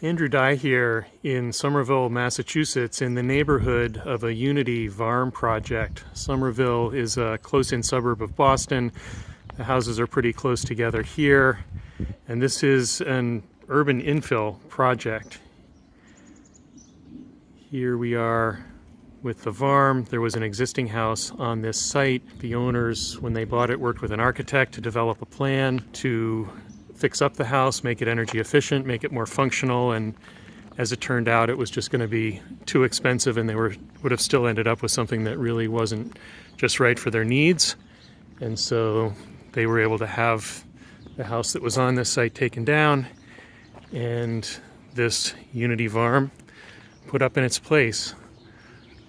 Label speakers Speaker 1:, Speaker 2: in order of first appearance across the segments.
Speaker 1: Andrew Dye here in Somerville, Massachusetts, in the neighborhood of a Unity Värm project. Somerville is a close-in suburb of Boston. The houses are pretty close together here, and this is an urban infill project. Here we are with the Värm. There was an existing house on this site. The owners, when they bought it, worked with an architect to develop a plan to fix up the house, make it energy efficient, make it more functional, and as it turned out, it was just going to be too expensive, and they would have still ended up with something that really wasn't just right for their needs. And so they were able to have the house that was on this site taken down and this Unity Värm put up in its place.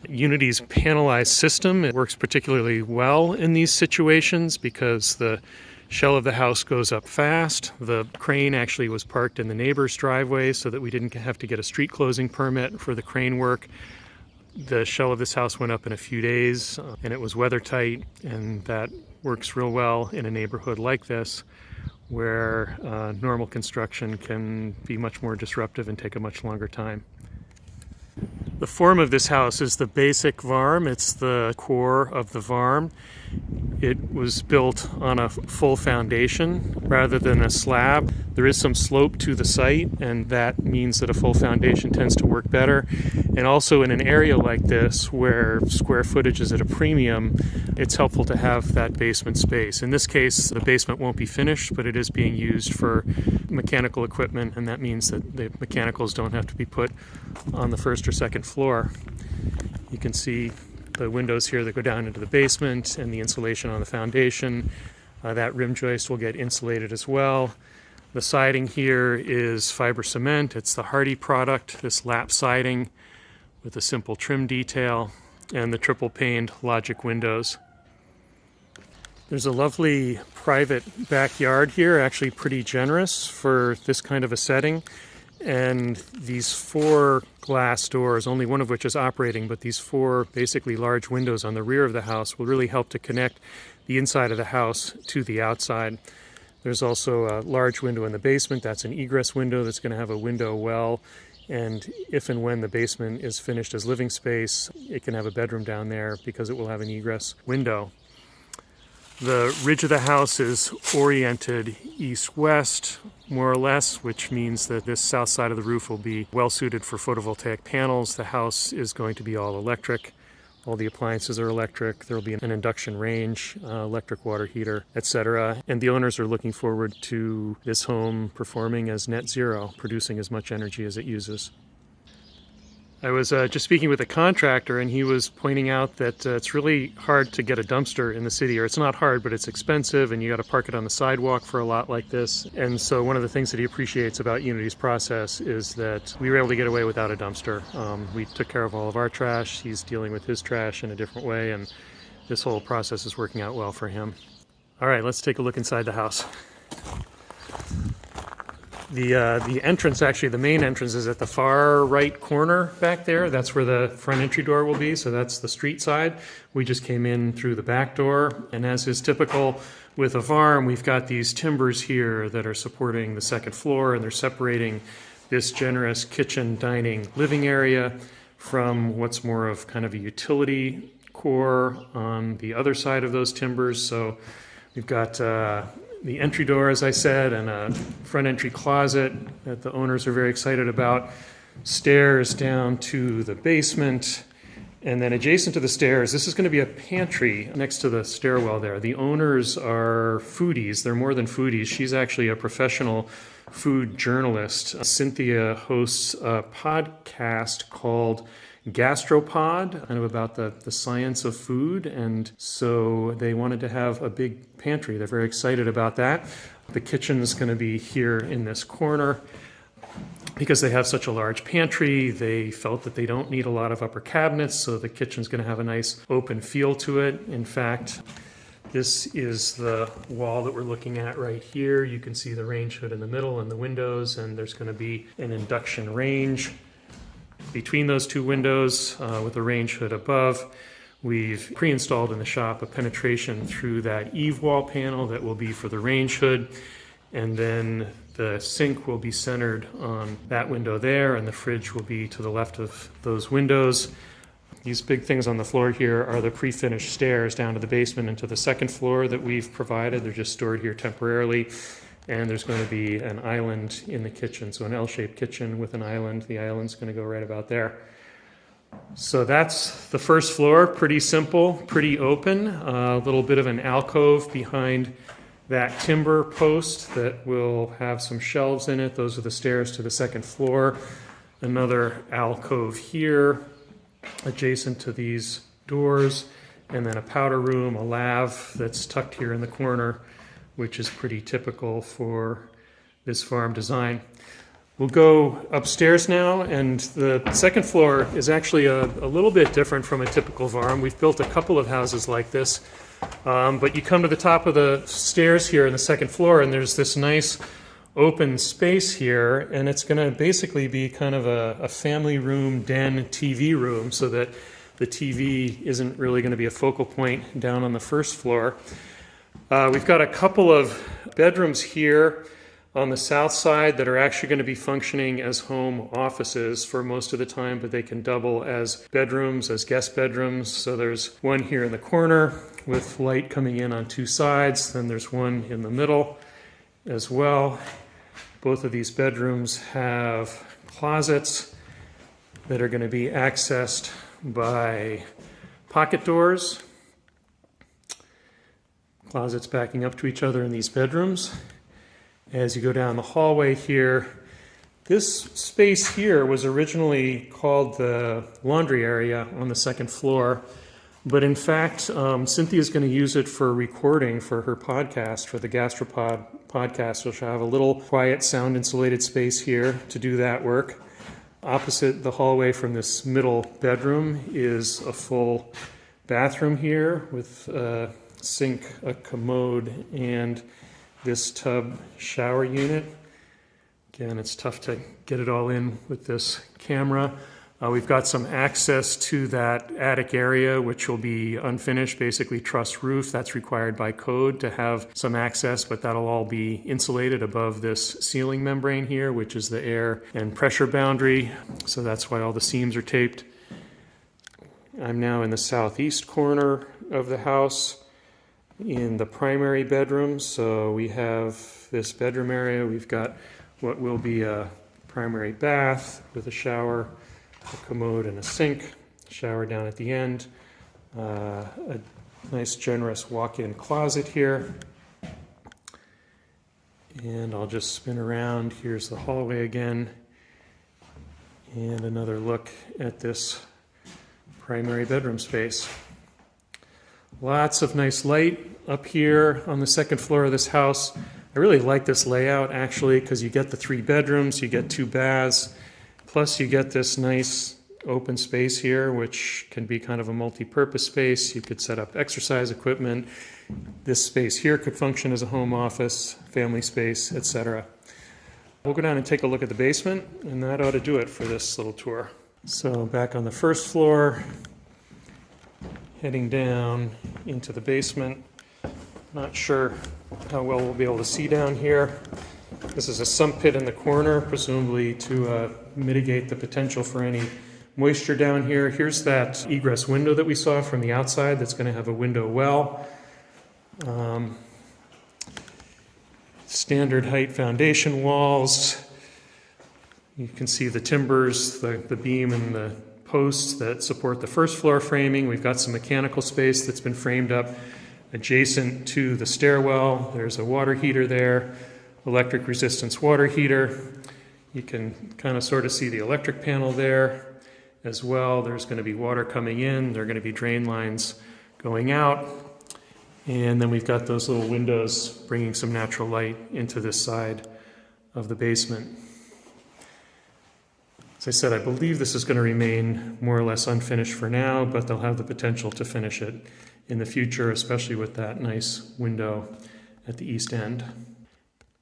Speaker 1: Unity's panelized system, it works particularly well in these situations because the shell of the house goes up fast. The crane actually was parked in the neighbor's driveway so that we didn't have to get a street closing permit for the crane work. The shell of this house went up in a few days and it was weather tight, and that works real well in a neighborhood like this where normal construction can be much more disruptive and take a much longer time. The form of this house is the basic Värm. It's the core of the Värm. It was built on a full foundation rather than a slab. There is some slope to the site, and that means that a full foundation tends to work better. And also in an area like this where square footage is at a premium, it's helpful to have that basement space. In this case, the basement won't be finished, but it is being used for mechanical equipment, and that means that the mechanicals don't have to be put on the first or second floor. You can see the windows here that go down into the basement and the insulation on the foundation. That rim joist will get insulated as well. The siding here is fiber cement. It's the Hardy product, this lap siding with a simple trim detail and the triple paned logic windows. There's a lovely private backyard here, actually pretty generous for this kind of a setting. And these 4 glass doors, only one of which is operating, but these 4 basically large windows on the rear of the house will really help to connect the inside of the house to the outside. There's also a large window in the basement. That's an egress window that's going to have a window well. And if and when the basement is finished as living space, it can have a bedroom down there because it will have an egress window. The ridge of the house is oriented east-west, more or less, which means that this south side of the roof will be well suited for photovoltaic panels. The house is going to be all electric. All the appliances are electric. There will be an induction range, electric water heater, etc. And the owners are looking forward to this home performing as net zero, producing as much energy as it uses. I was just speaking with a contractor, and he was pointing out that it's really hard to get a dumpster in the city, or it's not hard, but it's expensive, and you got to park it on the sidewalk for a lot like this. And so one of the things that he appreciates about Unity's process is that we were able to get away without a dumpster. We took care of all of our trash. He's dealing with his trash in a different way, and this whole process is working out well for him. All right, let's take a look inside the house. The entrance, actually the main entrance, is at the far right corner back there. That's where the front entry door will be, so that's the street side. We just came in through the back door, and as is typical with a Värm, we've got these timbers here that are supporting the second floor, and they're separating this generous kitchen, dining, living area from what's more of kind of a utility core on the other side of those timbers. So we've got the entry door, as I said, and a front entry closet that the owners are very excited about. Stairs down to the basement. And then adjacent to the stairs, this is going to be a pantry next to the stairwell there. The owners are foodies. They're more than foodies. She's actually a professional food journalist. Cynthia hosts a podcast called Gastropod, kind of about the science of food, and so they wanted to have a big pantry. They're very excited about that. The kitchen is going to be here in this corner. Because they have such a large pantry, they felt that they don't need a lot of upper cabinets, so the kitchen's going to have a nice open feel to it. In fact, this is the wall that we're looking at right here. You can see the range hood in the middle and the windows, and there's going to be an induction range between those 2 windows with a range hood above. We've pre-installed in the shop a penetration through that eave wall panel that will be for the range hood. And then the sink will be centered on that window there, and the fridge will be to the left of those windows. These big things on the floor here are the pre-finished stairs down to the basement and to the second floor that we've provided. They're just stored here temporarily. And there's going to be an island in the kitchen, so an L-shaped kitchen with an island. The island's going to go right about there. So that's the first floor, pretty simple, pretty open. A little bit of an alcove behind that timber post that will have some shelves in it. Those are the stairs to the second floor. Another alcove here adjacent to these doors, and then a powder room, a lav that's tucked here in the corner, which is pretty typical for this farm design. We'll go upstairs now, and the second floor is actually a little bit different from a typical farm. We've built a couple of houses like this, but you come to the top of the stairs here in the second floor, and there's this nice open space here, and it's going to basically be kind of a family room, den, TV room, so that the TV isn't really going to be a focal point down on the first floor. We've got a couple of bedrooms here on the south side that are actually going to be functioning as home offices for most of the time, but they can double as bedrooms, as guest bedrooms. So there's one here in the corner with light coming in on two sides. Then there's one in the middle as well. Both of these bedrooms have closets that are going to be accessed by pocket doors. Closets backing up to each other in these bedrooms. As you go down the hallway here, this space here was originally called the laundry area on the second floor, but in fact, Cynthia's going to use it for recording for her podcast, for the Gastropod podcast, so she'll have a little quiet, sound-insulated space here to do that work. Opposite the hallway from this middle bedroom is a full bathroom here with a sink, a commode, and this tub shower unit. Again, it's tough to get it all in with this camera. We've got some access to that attic area, which will be unfinished, basically truss roof. That's required by code to have some access, but that'll all be insulated above this ceiling membrane here, which is the air and pressure boundary. So that's why all the seams are taped. I'm now in the southeast corner of the house in the primary bedroom. So we have this bedroom area. We've got what will be a primary bath with a shower, a commode, and a sink. Shower down at the end. A nice generous walk-in closet here. And I'll just spin around. Here's the hallway again. And another look at this primary bedroom space. Lots of nice light up here on the second floor of this house. I really like this layout actually, because you get the 3 bedrooms, you get 2 baths, plus you get this nice open space here, which can be kind of a multi-purpose space. You could set up exercise equipment. This space here could function as a home office, family space, etc. We'll go down and take a look at the basement, and that ought to do it for this little tour. So back on the first floor, heading down into the basement. Not sure how well we'll be able to see down here. This is a sump pit in the corner, presumably to mitigate the potential for any moisture down here. Here's that egress window that we saw from the outside that's going to have a window well. Standard height foundation walls. You can see the timbers, the beam and the posts that support the first floor framing. We've got some mechanical space that's been framed up adjacent to the stairwell. There's a water heater there, electric resistance water heater. You can kind of sort of see the electric panel there as well. There's going to be water coming in. There are going to be drain lines going out. And then we've got those little windows bringing some natural light into this side of the basement. As I said, I believe this is going to remain more or less unfinished for now, but they'll have the potential to finish it in the future, especially with that nice window at the east end.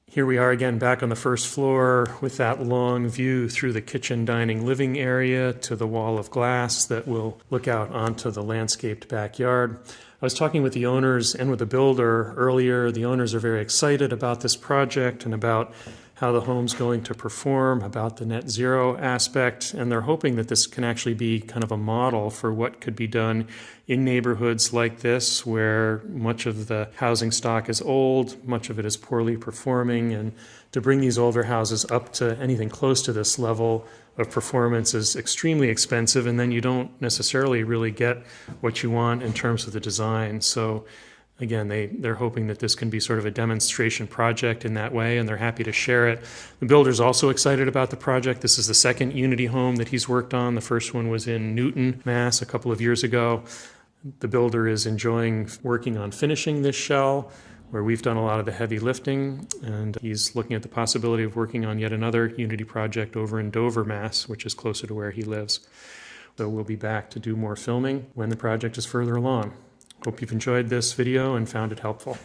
Speaker 1: Here we are again back on the first floor with that long view through the kitchen, dining, living area to the wall of glass that will look out onto the landscaped backyard. I was talking with the owners and with the builder earlier. The owners are very excited about this project and about how the home's going to perform, about the net zero aspect, and they're hoping that this can actually be kind of a model for what could be done in neighborhoods like this, where much of the housing stock is old, much of it is poorly performing, and to bring these older houses up to anything close to this level of performance is extremely expensive, and then you don't necessarily really get what you want in terms of the design. So again, they're hoping that this can be sort of a demonstration project in that way, and they're happy to share it. The builder's also excited about the project. This is the second Unity home that he's worked on. The first one was in Newton, Mass. a couple of years ago. The builder is enjoying working on finishing this shell, where we've done a lot of the heavy lifting, and he's looking at the possibility of working on yet another Unity project over in Dover, Mass., which is closer to where he lives. So we'll be back to do more filming when the project is further along. Hope you've enjoyed this video and found it helpful.